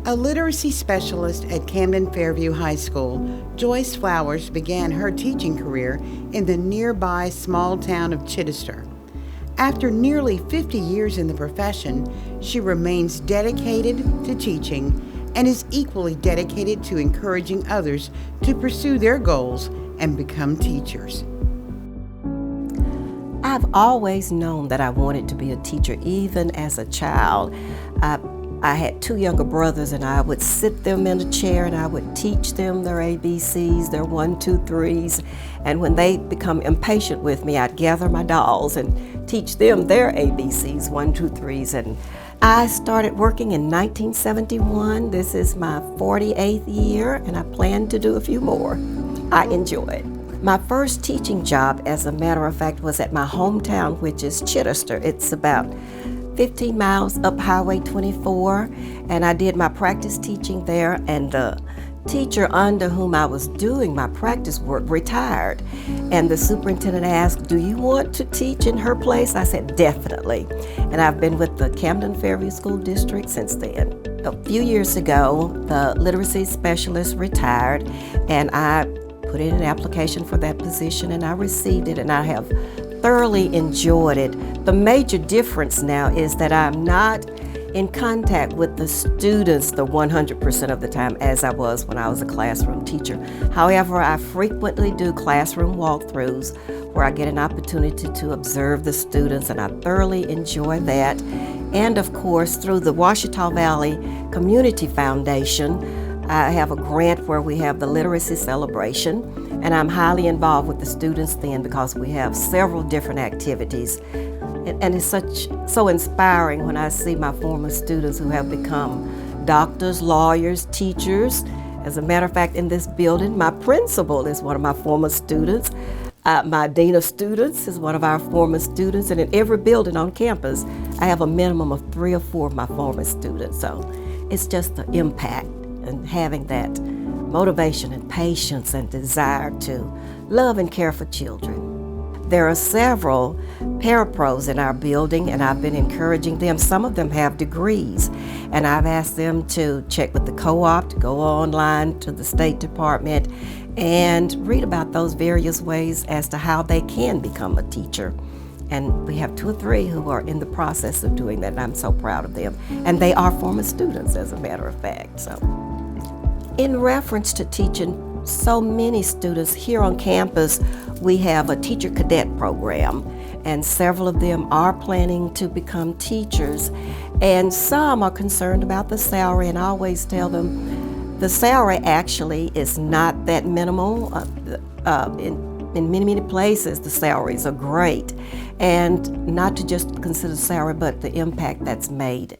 A literacy specialist at Camden Fairview High School, Joyce Flowers began her teaching career in the nearby small town of Chittister. After nearly 50 years in the profession, she remains dedicated to teaching and is equally dedicated to encouraging others to pursue their goals and become teachers. I've always known that I wanted to be a teacher, even as a child. I had two younger brothers, and I would sit them in a chair and I would teach them their ABCs, their 1, 2, 3s. And when they become impatient with me, I'd gather my dolls and teach them their ABCs, 1, 2, 3s. And I started working in 1971. This is my 48th year, and I plan to do a few more. I enjoy it. My first teaching job, as a matter of fact, was at my hometown, which is Chittister. It's about 15 miles up Highway 24, and I did my practice teaching there, and the teacher under whom I was doing my practice work retired, and the superintendent asked, "Do you want to teach in her place?" I said, "Definitely." And I've been with the Camden Fairview School District since then. A few years ago, the literacy specialist retired, and I put in an application for that position, and I received it, and I have thoroughly enjoyed it. The major difference now is that I'm not in contact with the students the 100% of the time as I was when I was a classroom teacher. However, I frequently do classroom walkthroughs where I get an opportunity to observe the students, and I thoroughly enjoy that. And of course, through the Ouachita Valley Community Foundation, I have a grant where we have the literacy celebration, and I'm highly involved with the students then because we have several different activities. And it's so inspiring when I see my former students who have become doctors, lawyers, teachers. As a matter of fact, in this building, my principal is one of my former students. My dean of students is one of our former students, and in every building on campus, I have a minimum of 3 or 4 of my former students. So it's just the impact and having that motivation and patience and desire to love and care for children. There are several parapros in our building, and I've been encouraging them. Some of them have degrees, and I've asked them to check with the co-op, to go online to the State Department, and read about those various ways as to how they can become a teacher. And we have 2 or 3 who are in the process of doing that, and I'm so proud of them. And they are former students, as a matter of fact. So, in reference to teaching so many students, here on campus, we have a teacher cadet program, and several of them are planning to become teachers. And some are concerned about the salary, and I always tell them the salary actually is not that minimal. In many places, the salaries are great, and not to just consider salary, but the impact that's made.